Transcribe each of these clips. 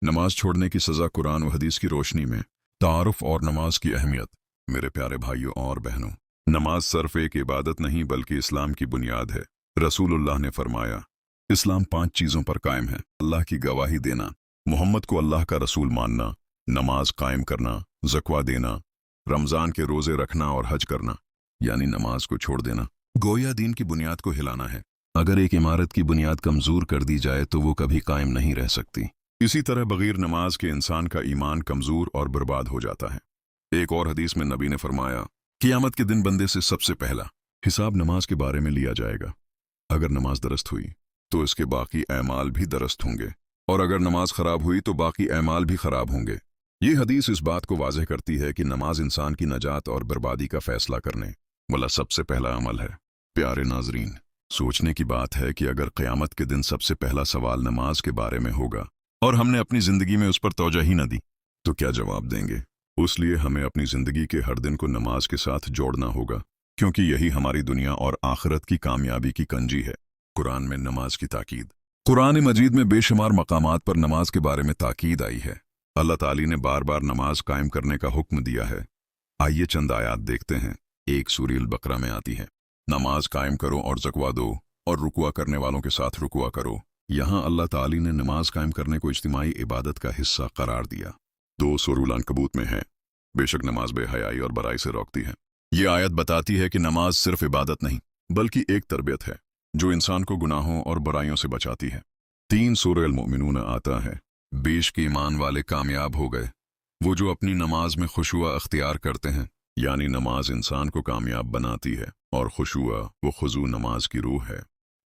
नमाज छोड़ने की सज़ा कुरान व हदीस की रोशनी में तारुफ और नमाज की अहमियत। मेरे प्यारे भाइयों और बहनों, नमाज सिर्फ एक इबादत नहीं बल्कि इस्लाम की बुनियाद है। रसूलुल्लाह ने फरमाया, इस्लाम 5 चीज़ों पर कायम है: अल्लाह की गवाही देना, मोहम्मद को अल्लाह का रसूल मानना, नमाज कायम करना, ज़कवा देना, रमज़ान के रोज़े रखना और हज करना, यानी नमाज को छोड़ देना गोया दीन की बुनियाद को हिलाना है। अगर एक इमारत की बुनियाद कमज़ोर कर दी जाए तो वो कभी कायम नहीं रह सकती। इसी तरह बगैर नमाज के इंसान का ईमान कमज़ोर और बर्बाद हो जाता है। एक और हदीस में नबी ने फरमाया, क़यामत के दिन बंदे से सबसे पहला हिसाब नमाज के बारे में लिया जाएगा। अगर नमाज दुरुस्त हुई तो इसके बाकी अमाल भी दुरुस्त होंगे, और अगर नमाज खराब हुई तो बाकी अमाल भी खराब होंगे। ये हदीस इस बात को वाज़ेह करती है कि नमाज इंसान की नजात और बर्बादी का फैसला करने वाला सबसे पहला अमल है। प्यारे नाजरीन, सोचने की बात है कि अगर क़यामत के दिन सबसे पहला सवाल नमाज के बारे में होगा और हमने अपनी ज़िंदगी में उस पर तवज्जो ही न दी, तो क्या जवाब देंगे? उसलिए हमें अपनी ज़िंदगी के हर दिन को नमाज के साथ जोड़ना होगा, क्योंकि यही हमारी दुनिया और आखिरत की कामयाबी की कंजी है। कुरान में नमाज की ताकीद। कुरान मजीद में बेशुमार मकामात पर नमाज के बारे में ताकीद आई है। अल्लाह ताली ने बार बार नमाज कायम करने का हुक्म दिया है। आइए चंद आयात देखते हैं। एक सूरह अल बकरा में आती है, नमाज कायम करो और ज़कवा दो और रुकुआ करने वालों के साथ रुकुआ करो। यहाँ अल्लाह ताली ने नमाज कायम करने को इज्तिमाई इबादत का हिस्सा करार दिया। 2 सूरह अल अनकबूत में है, बेशक नमाज बेहयाई और बुराई से रोकती है। ये आयत बताती है कि नमाज सिर्फ इबादत नहीं बल्कि एक तरबियत है जो इंसान को गुनाहों और बुराइयों से बचाती है। 3 सूरह अल मोमिनून आता है, बेशक ईमान वाले कामयाब हो गए वो जो अपनी नमाज में खुशुआ अख्तियार करते हैं, यानी नमाज इंसान को कामयाब बनाती है और खुशुआ वो खुजू नमाज की रूह है।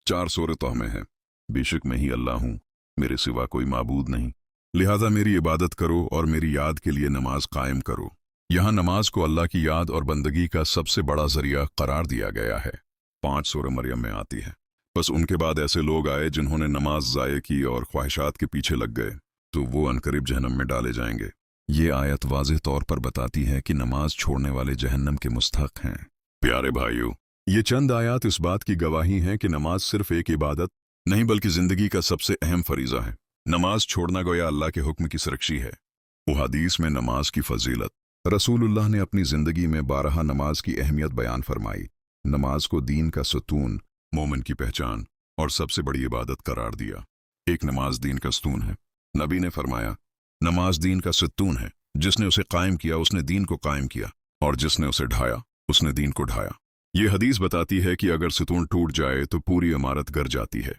4 सूरह तौह में है, बेशक मैं ही अल्लाह हूँ, मेरे सिवा कोई माबूद नहीं, लिहाजा मेरी इबादत करो और मेरी याद के लिए नमाज कायम करो। यहाँ नमाज को अल्लाह की याद और बंदगी का सबसे बड़ा जरिया करार दिया गया है। 5 सूरह मरियम में आती है, बस उनके बाद ऐसे लोग आए जिन्होंने नमाज ज़ाये की और ख्वाहिशात के पीछे लग गए तो वो अनकरीब जहन्नम में डाले जाएंगे। ये आयत वाज़ेह तौर पर बताती है कि नमाज छोड़ने वाले जहन्नम के मुस्तहक हैं। प्यारे भाइयों, ये चंद आयत इस बात की गवाही हैं कि नमाज सिर्फ एक इबादत नहीं बल्कि जिंदगी का सबसे अहम फरीज़ा है। नमाज छोड़ना गोया अल्लाह के हुक्म की सुरक्षी है। वो हदीस में नमाज की फजीलत, रसूलुल्लाह ने अपनी ज़िंदगी में 12 नमाज की अहमियत बयान फरमाई। नमाज को दीन का सतून, मोमिन की पहचान और सबसे बड़ी इबादत करार दिया। एक नमाज दीन का सतून है। नबी ने फरमाया, नमाज दीन का सतून है, जिसने उसे कायम किया उसने दीन को कायम किया, और जिसने उसे ढाया उसने दीन को ढाया। ये हदीस बताती है कि अगर सतून टूट जाए तो पूरी इमारत गिर जाती है।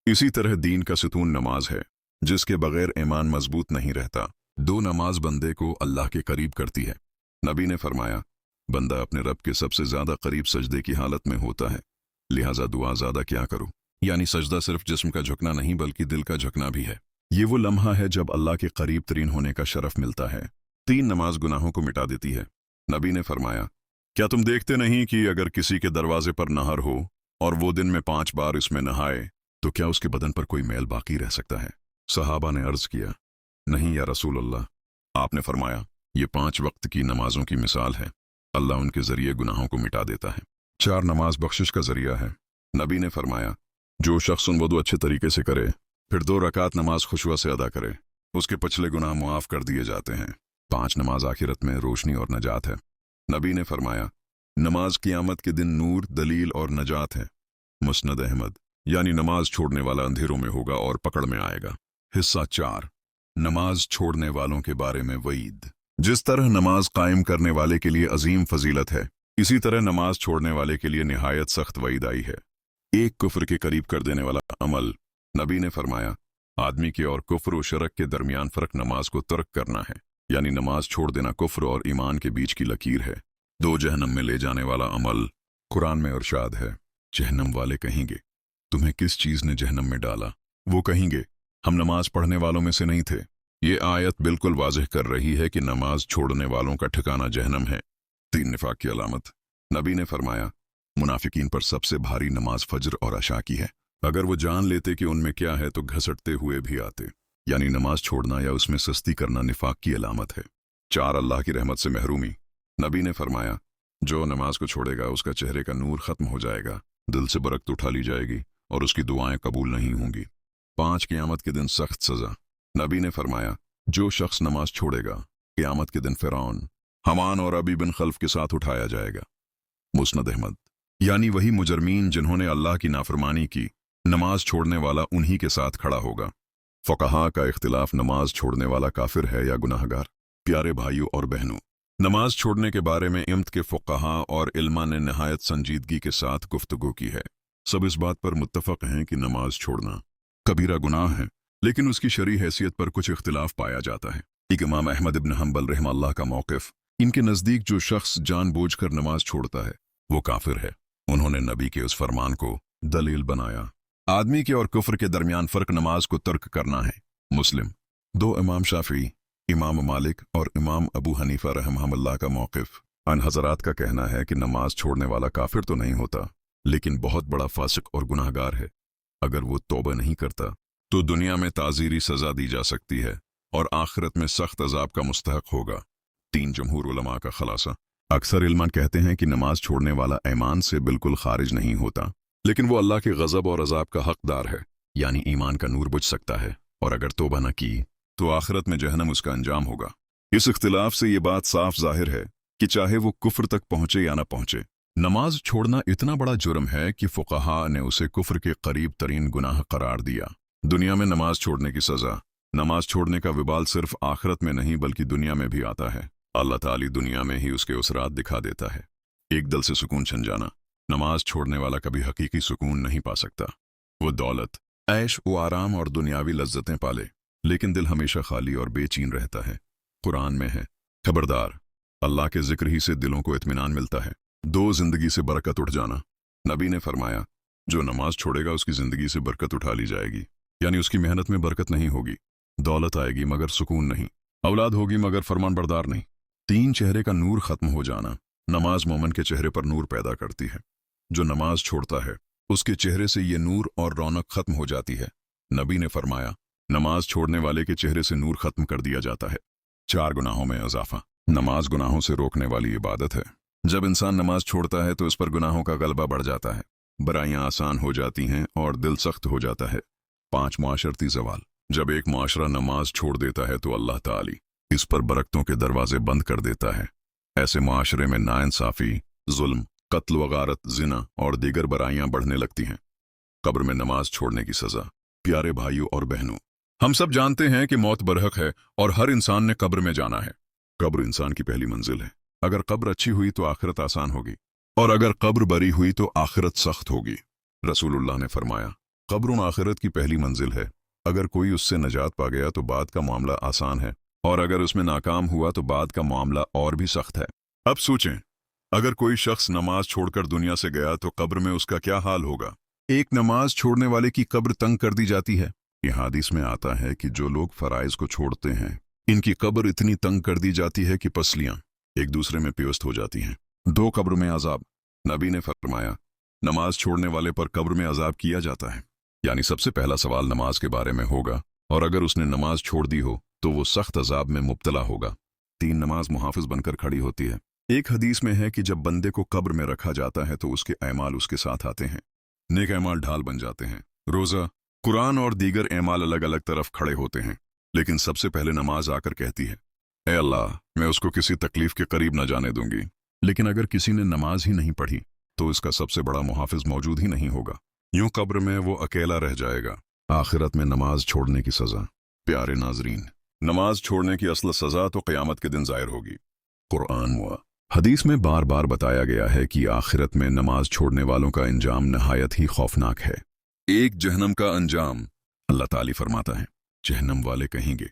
इसी तरह दीन का सतून नमाज है, जिसके बगैर ईमान मजबूत नहीं रहता। 2 नमाज बंदे को अल्लाह के करीब करती है। नबी ने फरमाया, बंदा अपने रब के सबसे ज़्यादा करीब सजदे की हालत में होता है, लिहाजा दुआ ज़्यादा क्या करो। यानी सजदा सिर्फ जिस्म का झुकना नहीं बल्कि दिल का झुकना भी है। ये वो लम्हा है जब अल्लाह के करीब तरीन होने का शरफ मिलता है। 3 नमाज गुनाहों को मिटा देती है। नबी ने फरमाया, क्या तुम देखते नहीं कि अगर किसी के दरवाजे पर नहर हो और वो दिन में 5 बार इसमें नहाए तो क्या उसके बदन पर कोई मैल बाकी रह सकता है? सहाबा ने अर्ज किया, नहीं या रसूल अल्लाह। आपने फरमाया, ये 5 वक्त की नमाजों की मिसाल है, अल्लाह उनके जरिए गुनाहों को मिटा देता है। 4 नमाज बख्शिश का जरिया है। नबी ने फरमाया, जो शख्स वुदू अच्छे तरीके से करे फिर 2 रकात नमाज खुशुआ से अदा करे, उसके पिछले गुनाह मुआफ कर दिए जाते हैं। 5 नमाज आखिरत में रोशनी और नजात है। नबी ने फरमाया, नमाज क़यामत के दिन नूर, दलील और नजात है। मुस्नद अहमद, यानी नमाज छोड़ने वाला अंधेरों में होगा और पकड़ में आएगा। हिस्सा 4, नमाज छोड़ने वालों के बारे में वईद। जिस तरह नमाज कायम करने वाले के लिए अजीम फजीलत है, इसी तरह नमाज छोड़ने वाले के लिए निहायत सख्त वईद आई है। एक कुफ्र के करीब कर देने वाला अमल। नबी ने फरमाया, आदमी के और कुफ्र व शरक के दरमियान फ़र्क नमाज को तर्क करना है, यानी नमाज छोड़ देना कुफ्र और ईमान के बीच की लकीर है। 2 जहन्नम में ले जाने वाला अमल। कुरान में इरशाद है, जहन्नम वाले कहेंगे, तुम्हें किस चीज़ ने जहन्नम में डाला? वो कहेंगे, हम नमाज पढ़ने वालों में से नहीं थे। ये आयत बिल्कुल वाज़ेह कर रही है कि नमाज छोड़ने वालों का ठिकाना जहन्नम है। 3 निफाक की अलामत। नबी ने फरमाया, मुनाफिकीन पर सबसे भारी नमाज फज्र और अशा की है। अगर वो जान लेते कि उनमें क्या है तो घसटते हुए भी आते। यानी नमाज छोड़ना या उसमें सस्ती करना निफाक की अलामत है। 4 अल्लाह की रहमत से महरूमी। नबी ने फरमाया, जो नमाज को छोड़ेगा उसका चेहरे का नूर खत्म हो जाएगा, दिल से बरकत उठा ली जाएगी और उसकी दुआएं कबूल नहीं होंगी। 5 क़यामत के दिन सख्त सज़ा। नबी ने फरमाया, जो शख्स नमाज छोड़ेगा क़यामत के दिन फ़िरौन, हमान और अबी बिन खल्फ के साथ उठाया जाएगा। मुस्नद अहमद। यानी वही मुजरमीन जिन्होंने अल्लाह की नाफरमानी की, नमाज छोड़ने वाला उन्हीं के साथ खड़ा होगा। फ़क़हा का इख्तिलाफ नमाज छोड़ने वाला काफिर है या गुनाहगार। प्यारे भाइयों और बहनों, नमाज छोड़ने के बारे में इम्त के फ़क़हा और इल्मा ने नहायत संजीदगी के साथ गुफ्तगू की है। सब इस बात पर मुत्तफ़क़ हैं कि नमाज छोड़ना कबीरा गुनाह है, लेकिन उसकी शरई हैसियत पर कुछ इख्तिलाफ पाया जाता है। एक इमाम अहमद इब्न हम्बल रहमतुल्लाह का मौक़िफ़, इनके नज़दीक जो शख्स जानबूझकर नमाज छोड़ता है वो काफिर है। उन्होंने नबी के उस फरमान को दलील बनाया, आदमी के और कुफ्र के दरमियान फ़र्क नमाज को तर्क करना है। मुस्लिम। दो इमाम शाफ़ी, इमाम मालिक और इमाम अबू हनीफा रहमहुल्लाह का मौक़िफ़, अन हज़रात का कहना है कि नमाज छोड़ने वाला काफिर तो नहीं होता, लेकिन बहुत बड़ा फासिक और गुनाहगार है। अगर वो तौबा नहीं करता तो दुनिया में ताज़ीरी सज़ा दी जा सकती है और आखिरत में सख्त अजाब का मुस्तहक होगा। तीन जमहूर उलमा का खलासा। अक्सर इल्मान कहते हैं कि नमाज छोड़ने वाला ईमान से बिल्कुल खारिज नहीं होता, लेकिन वो अल्लाह के गज़ब और अजाब का हकदार है, यानी ईमान का नूर बुझ सकता है, और अगर तौबा न की तो आखिरत में जहन्नम उसका अंजाम होगा। इस इख्तिलाफ से ये बात साफ जाहिर है कि चाहे वो कुफ्र तक पहुंचे या न पहुंचे, नमाज छोड़ना इतना बड़ा जुर्म है कि फ़ुक़हा ने उसे कुफ्र के करीब तरीन गुनाह करार दिया। दुनिया में नमाज छोड़ने की सज़ा, नमाज छोड़ने का विबाल सिर्फ आखिरत में नहीं बल्कि दुनिया में भी आता है। अल्लाह ताली दुनिया में ही उसके उसरात दिखा देता है। एक दिल से सुकून छिन जाना। नमाज छोड़ने वाला कभी हकीकी सुकून नहीं पा सकता। वो दौलत, ऐश व आराम और दुनियावी लज्जतें पाले, लेकिन दिल हमेशा खाली और बेचैन रहता है। कुरान में है, खबरदार, अल्लाह के जिक्र ही से दिलों को इत्मीनान मिलता है। दो जिंदगी से बरकत उठ जाना। नबी ने फरमाया, जो नमाज छोड़ेगा उसकी जिंदगी से बरकत उठा ली जाएगी, यानी उसकी मेहनत में बरकत नहीं होगी। दौलत आएगी मगर सुकून नहीं, औलाद होगी मगर फरमानबरदार नहीं। तीन चेहरे का नूर खत्म हो जाना। नमाज मोमिन के चेहरे पर नूर पैदा करती है। जो नमाज छोड़ता है उसके चेहरे से ये नूर और रौनक खत्म हो जाती है। नबी ने फरमाया, नमाज छोड़ने वाले के चेहरे से नूर खत्म कर दिया जाता है। चार गुनाहों में इजाफा। नमाज गुनाहों से रोकने वाली इबादत है। जब इंसान नमाज छोड़ता है तो इस पर गुनाहों का गलबा बढ़ जाता है, बुराइयां आसान हो जाती हैं और दिल सख्त हो जाता है। 5 मुआशरती ज़वाल। जब एक मुआशरा नमाज छोड़ देता है तो अल्लाह ताली इस पर बरकतों के दरवाजे बंद कर देता है। ऐसे मुआशरे में नाइंसाफी, जुल्म, कत्ल व गारत, जिना और दीगर बुराइयां बढ़ने लगती हैं। कब्र में नमाज छोड़ने की सज़ा। प्यारे भाइयों और बहनों, हम सब जानते हैं कि मौत बरहक है और हर इंसान ने कब्र में जाना है। कब्र इंसान की पहली मंजिल है। अगर कब्र अच्छी हुई तो आखिरत आसान होगी, और अगर कब्र बरी हुई तो आखिरत सख्त होगी। रसूलुल्लाह ने फरमाया, कब्र आखिरत की पहली मंजिल है। अगर कोई उससे नजात पा गया तो बाद का मामला आसान है, और अगर उसमें नाकाम हुआ तो बाद का मामला और भी सख्त है। अब सोचें, अगर कोई शख्स नमाज छोड़कर दुनिया से गया तो कब्र में उसका क्या हाल होगा। एक नमाज छोड़ने वाले की कब्र तंग कर दी जाती है। यह हदीस में आता है कि जो लोग फराइज को छोड़ते हैं, इनकी कब्र इतनी तंग कर दी जाती है कि पसलियां एक दूसरे में पिवस्त हो जाती हैं। 2 कब्र में अजाब। नबी ने फरमाया, नमाज छोड़ने वाले पर कब्र में अजाब किया जाता है। यानी सबसे पहला सवाल नमाज के बारे में होगा, और अगर उसने नमाज छोड़ दी हो तो वो सख्त अजाब में मुब्तला होगा। 3 नमाज मुहाफिज बनकर खड़ी होती है। एक हदीस में है कि जब बंदे को कब्र में रखा जाता है तो उसके ऐमाल उसके साथ आते हैं। नेक ऐमाल ढाल बन जाते हैं। रोज़ा, कुरान और दीगर ऐमाल अलग अलग तरफ खड़े होते हैं, लेकिन सबसे पहले नमाज आकर कहती है, ए अल्लाह, मैं उसको किसी तकलीफ के करीब न जाने दूंगी। लेकिन अगर किसी ने नमाज ही नहीं पढ़ी तो इसका सबसे बड़ा मुहाफिज मौजूद ही नहीं होगा। यूं कब्र में वो अकेला रह जाएगा। आखिरत में नमाज छोड़ने की सज़ा। प्यारे नाजरीन, नमाज छोड़ने की असल सज़ा तो क़यामत के दिन ज़ाहिर होगी। कुरान व हदीस में बार बार बताया गया है कि आखिरत में नमाज छोड़ने वालों का अंजाम नहायत ही खौफनाक है। एक जहन्नम का अंजाम। अल्लाह ताली फरमाता है, जहन्नम वाले कहेंगे,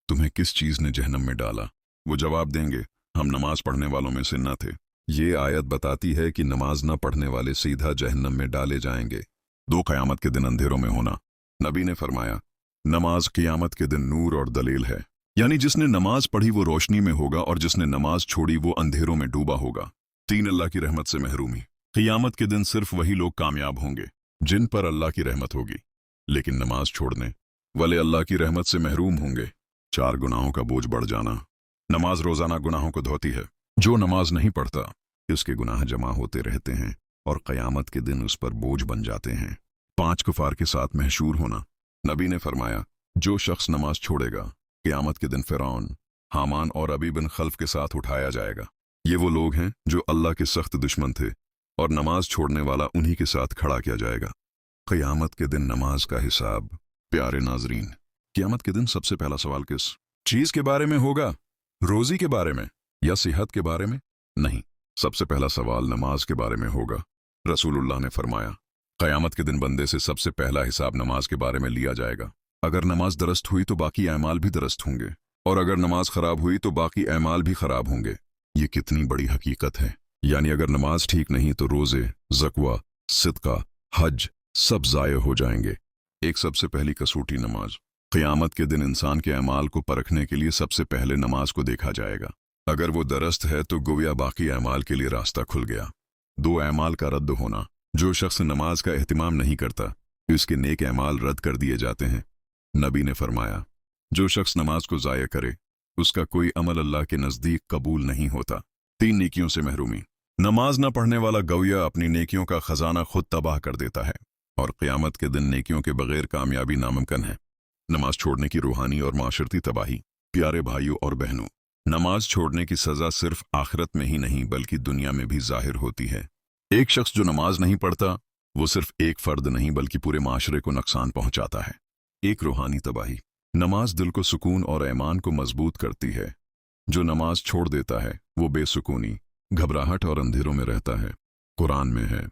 तुम्हें किस चीज़ ने जहन्नम में डाला। वो जवाब देंगे, हम नमाज पढ़ने वालों में से न थे। ये आयत बताती है कि नमाज न पढ़ने वाले सीधा जहन्नम में डाले जाएंगे। 2 क़यामत के दिन अंधेरों में होना। नबी ने फरमाया, नमाज क़यामत के दिन नूर और दलील है। यानी जिसने नमाज पढ़ी वो रोशनी में होगा और जिसने नमाज छोड़ी वो अंधेरों में डूबा होगा। 3 अल्लाह की रहमत से महरूमी। क़यामत के दिन सिर्फ वही लोग कामयाब होंगे जिन पर अल्लाह की रहमत होगी, लेकिन नमाज छोड़ने वाले अल्लाह की रहमत से महरूम होंगे। 4 गुनाहों का बोझ बढ़ जाना। नमाज रोज़ाना गुनाहों को धोती है। जो नमाज नहीं पढ़ता उसके गुनाह जमा होते रहते हैं और क़यामत के दिन उस पर बोझ बन जाते हैं। 5 कुफार के साथ महशूर होना। नबी ने फरमाया, जो शख्स नमाज छोड़ेगा क़यामत के दिन फ़िरौन, हामान और अबी बिन खल्फ के साथ उठाया जाएगा। ये वो लोग हैं जो अल्लाह के सख्त दुश्मन थे और नमाज छोड़ने वाला उन्हीं के साथ खड़ा किया जाएगा। क़यामत के दिन नमाज का हिसाब। प्यारे नाजरीन, क़यामत के दिन सबसे पहला सवाल किस चीज़ के बारे में होगा? रोज़ी के बारे में या सेहत के बारे में? नहीं, सबसे पहला सवाल नमाज के बारे में होगा। रसूलुल्लाह ने फरमाया, क़यामत के दिन बंदे से सबसे पहला हिसाब नमाज के बारे में लिया जाएगा। अगर नमाज दुरुस्त हुई तो बाकी अमाल भी दुरुस्त होंगे, और अगर नमाज खराब हुई तो बाकी अमाल भी खराब होंगे। ये कितनी बड़ी हकीकत है। यानी अगर नमाज ठीक नहीं तो रोज़े, ज़कवा, सिदका, हज सब ज़ाय हो जाएंगे। एक सबसे पहली कसौटी नमाज। क़यामत के दिन इंसान के अमाल को परखने के लिए सबसे पहले नमाज को देखा जाएगा। अगर वो दुरुस्त है तो गोया बाकी अमाल के लिए रास्ता खुल गया। दो अमाल का रद्द होना। जो शख्स नमाज का एहतिमाम नहीं करता उसके नेक अमाल रद्द कर दिए जाते हैं। नबी ने फरमाया, जो शख्स नमाज को ज़ाया करे उसका कोई अमल अल्लाह के नज़दीक कबूल नहीं होता। 3 नेकियों से महरूमी। नमाज न पढ़ने वाला गौया अपनी नेकियों का खजाना खुद तबाह कर देता है, और क़यामत के दिन नेकियों के बगैर कामयाबी नामुमकिन है। नमाज छोड़ने की रूहानी और माशरती तबाही। प्यारे भाइयों और बहनों, नमाज छोड़ने की सज़ा सिर्फ आखिरत में ही नहीं बल्कि दुनिया में भी ज़ाहिर होती है। एक शख्स जो नमाज नहीं पढ़ता वो सिर्फ एक फ़र्द नहीं बल्कि पूरे माशरे को नुकसान पहुंचाता है। एक रूहानी तबाही। नमाज दिल को सुकून और ईमान को मजबूत करती है। जो नमाज छोड़ देता है वो बेसुकूनी, घबराहट और अंधेरों में रहता है। कुरान में है,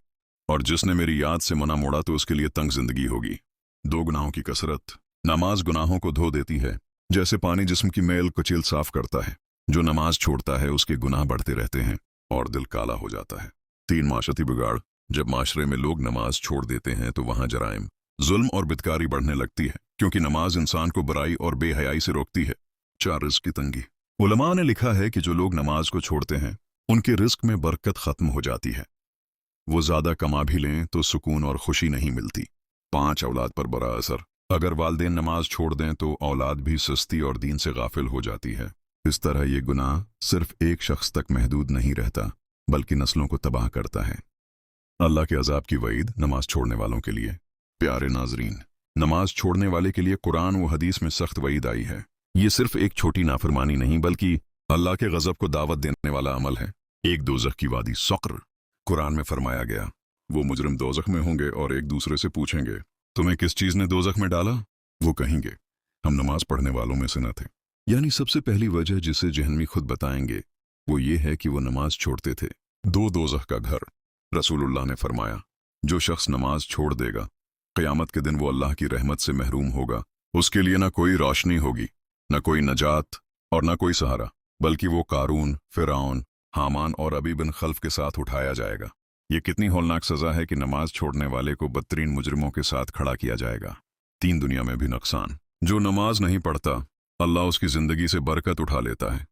और जिसने मेरी याद से मना मोड़ा तो उसके लिए तंग जिंदगी होगी। 2 गुनाहों की कसरत। नमाज गुनाहों को धो देती है, जैसे पानी जिस्म की मैल कुचैल साफ करता है। जो नमाज छोड़ता है उसके गुनाह बढ़ते रहते हैं और दिल काला हो जाता है। 3 माशरती बिगाड़। जब माशरे में लोग नमाज छोड़ देते हैं तो वहां जराइम, जुल्म और बिदकारी बढ़ने लगती है, क्योंकि नमाज इंसान को बुराई और बेहयाई से रोकती है। 4 रिज़्क़ की तंगी। उलमा ने लिखा है कि जो लोग नमाज को छोड़ते हैं उनके रिज़्क़ में बरकत खत्म हो जाती है। वो ज़्यादा कमा भी लें तो सुकून और खुशी नहीं मिलती। 5 औलाद पर बुरा असर। अगर वालिदैन नमाज छोड़ दें तो औलाद भी सुस्ती और दीन से गाफिल हो जाती है। इस तरह ये गुनाह सिर्फ एक शख्स तक महदूद नहीं रहता बल्कि नस्लों को तबाह करता है। अल्लाह के अजाब की वईद नमाज छोड़ने वालों के लिए। प्यारे नाजरीन, नमाज छोड़ने वाले के लिए कुरान व हदीस में सख्त वईद आई है। ये सिर्फ एक छोटी नाफरमानी नहीं बल्कि अल्लाह के गजब को दावत देने वाला अमल है। एक दोज़ख की वादी सक़्र। कुरान में फरमाया गया, वो मुजरिम दोज़ख में होंगे और एक दूसरे से पूछेंगे, तुम्हें किस चीज़ ने दोज़ख में डाला? वो कहेंगे, हम नमाज पढ़ने वालों में से न थे। यानी सबसे पहली वजह जिसे जहन्नमी खुद बताएंगे वो ये है कि वो नमाज छोड़ते थे। 2 दोज़ख का घर। रसूलुल्लाह ने फरमाया, जो शख्स नमाज छोड़ देगा क़यामत के दिन वो अल्लाह की रहमत से महरूम होगा। उसके लिए न कोई रोशनी होगी, न कोई नजात और न कोई सहारा, बल्कि वो कारून, फ़िरौन, हामान और अबी बिन खल्फ के साथ उठाया जाएगा। ये कितनी हौलनाक सज़ा है कि नमाज छोड़ने वाले को बदतरीन मुजरिमों के साथ खड़ा किया जाएगा। 3 दुनिया में भी नुकसान। जो नमाज नहीं पढ़ता अल्लाह उसकी ज़िंदगी से बरकत उठा लेता है।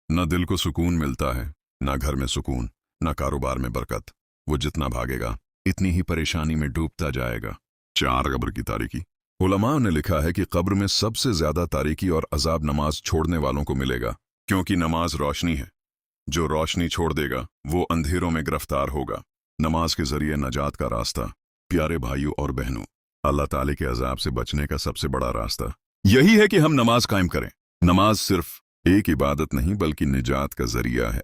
न दिल को सुकून मिलता है, न घर में सुकून, न कारोबार में बरकत। वो जितना भागेगा इतनी ही परेशानी में डूबता जाएगा। 4 कब्र की तारीकी। उलमा ने लिखा है कि कब्र में सबसे ज्यादा तारीकी और अजाब नमाज छोड़ने वालों को मिलेगा, क्योंकि नमाज रोशनी है। जो रोशनी छोड़ देगा वो अंधेरों में गिरफ्तार होगा। नमाज के जरिए नजात का रास्ता। प्यारे भाइयों और बहनों, अल्लाह ताले के अजाब से बचने का सबसे बड़ा रास्ता यही है कि हम नमाज कायम करें। नमाज सिर्फ एक इबादत नहीं बल्कि निजात का जरिया है।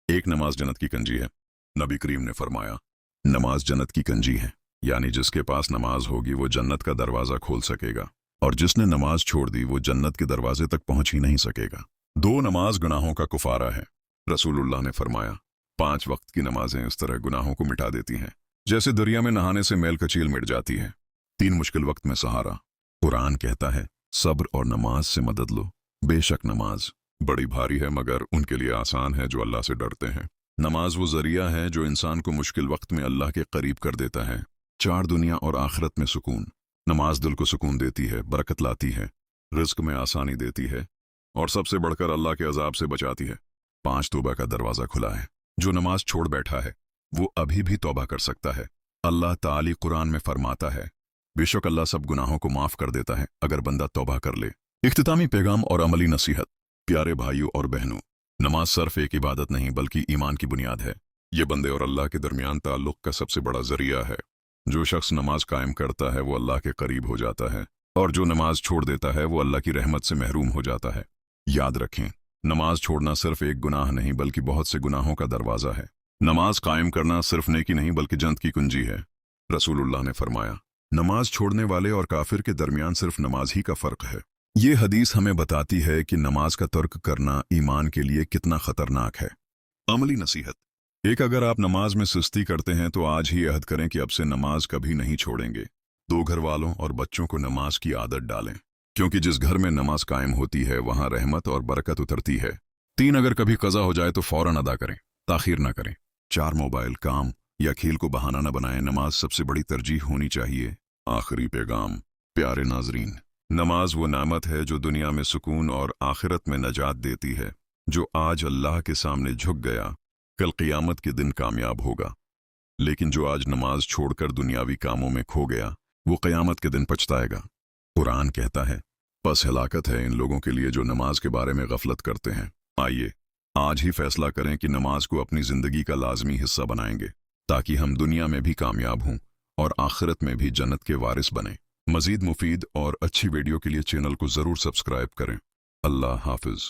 एक नमाज जन्नत की कंजी है। नबी करीम ने फरमाया, नमाज जन्नत की कंजी है, यानी जिसके पास नमाज होगी वो जन्नत का दरवाज़ा खोल सकेगा, और जिसने नमाज छोड़ दी वो जन्नत के दरवाजे तक पहुंच ही नहीं सकेगा। 2 नमाज गुनाहों का कुफारा है। रसूलुल्लाह ने फरमाया, 5 वक्त की नमाजें इस तरह गुनाहों को मिटा देती हैं जैसे दरिया में नहाने से मैल कचील मिट जाती है। 3 मुश्किल वक्त में सहारा। कुरान कहता है, सब्र और नमाज से मदद लो। बेशक नमाज बड़ी भारी है मगर उनके लिए आसान है जो अल्लाह से डरते हैं। नमाज वो जरिया है जो इंसान को मुश्किल वक्त में अल्लाह के करीब कर देता है। 4 दुनिया और आखिरत में सुकून। नमाज दिल को सुकून देती है, बरकत लाती है, रिज़्क़ में आसानी देती है और सबसे बढ़कर अल्लाह के अजाब से बचाती है। 5 तौबा का दरवाज़ा खुला है। जो नमाज छोड़ बैठा है वो अभी भी तौबा कर सकता है। अल्लाह ताली कुरान में फरमाता है, बेशक अल्लाह सब गुनाहों को माफ़ कर देता है अगर बंदा तौबा कर ले। इख्तितामी पैगाम और अमली नसीहत। प्यारे भाइयों और बहनों, नमाज सिर्फ एक इबादत नहीं बल्कि ईमान की बुनियाद है। ये बंदे और अल्लाह के दरमियान ताल्लुक़ का सबसे बड़ा जरिया है। जो शख्स नमाज कायम करता है वो अल्लाह के करीब हो जाता है और जो नमाज छोड़ देता है वो अल्लाह की रहमत से महरूम हो जाता है। याद रखें, नमाज छोड़ना सिर्फ एक गुनाह नहीं बल्कि बहुत से गुनाहों का दरवाज़ा है। नमाज कायम करना सिर्फ नेकी नहीं बल्कि जन्नत की कुंजी है। रसूलुल्लाह ने फरमाया, नमाज छोड़ने वाले और काफिर के दरमियान सिर्फ नमाज ही का फ़र्क है। ये हदीस हमें बताती है कि नमाज का तर्क करना ईमान के लिए कितना खतरनाक है। अमली नसीहत। एक, अगर आप नमाज में सुस्ती करते हैं तो आज ही अहद करें कि अब से नमाज कभी नहीं छोड़ेंगे। 2, घर वालों और बच्चों को नमाज की आदत डालें, क्योंकि जिस घर में नमाज कायम होती है वहां रहमत और बरकत उतरती है। 3, अगर कभी कज़ा हो जाए तो फौरन अदा करें, ताखीर ना करें। 4, मोबाइल, काम या खेल को बहाना न बनाएं, नमाज सबसे बड़ी तरजीह होनी चाहिए। आखिरी पैगाम। प्यारे नाजरीन, नमाज वो नेमत है जो दुनिया में सुकून और आखिरत में नजात देती है। जो आज अल्लाह के सामने झुक गया, कल क़ियामत के दिन कामयाब होगा। लेकिन जो आज नमाज छोड़कर दुनियावी कामों में खो गया, वो क़यामत के दिन पछताएगा। कुरान कहता है, बस हलाकत है इन लोगों के लिए जो नमाज के बारे में गफलत करते हैं। आइए आज ही फैसला करें कि नमाज को अपनी ज़िंदगी का लाजमी हिस्सा बनाएंगे, ताकि हम दुनिया में भी कामयाब हों और आखिरत में भी जन्नत के वारिस बनें। मज़ीद मुफीद और अच्छी वीडियो के लिए चैनल को ज़रूर सब्सक्राइब करें। अल्लाह हाफिज़।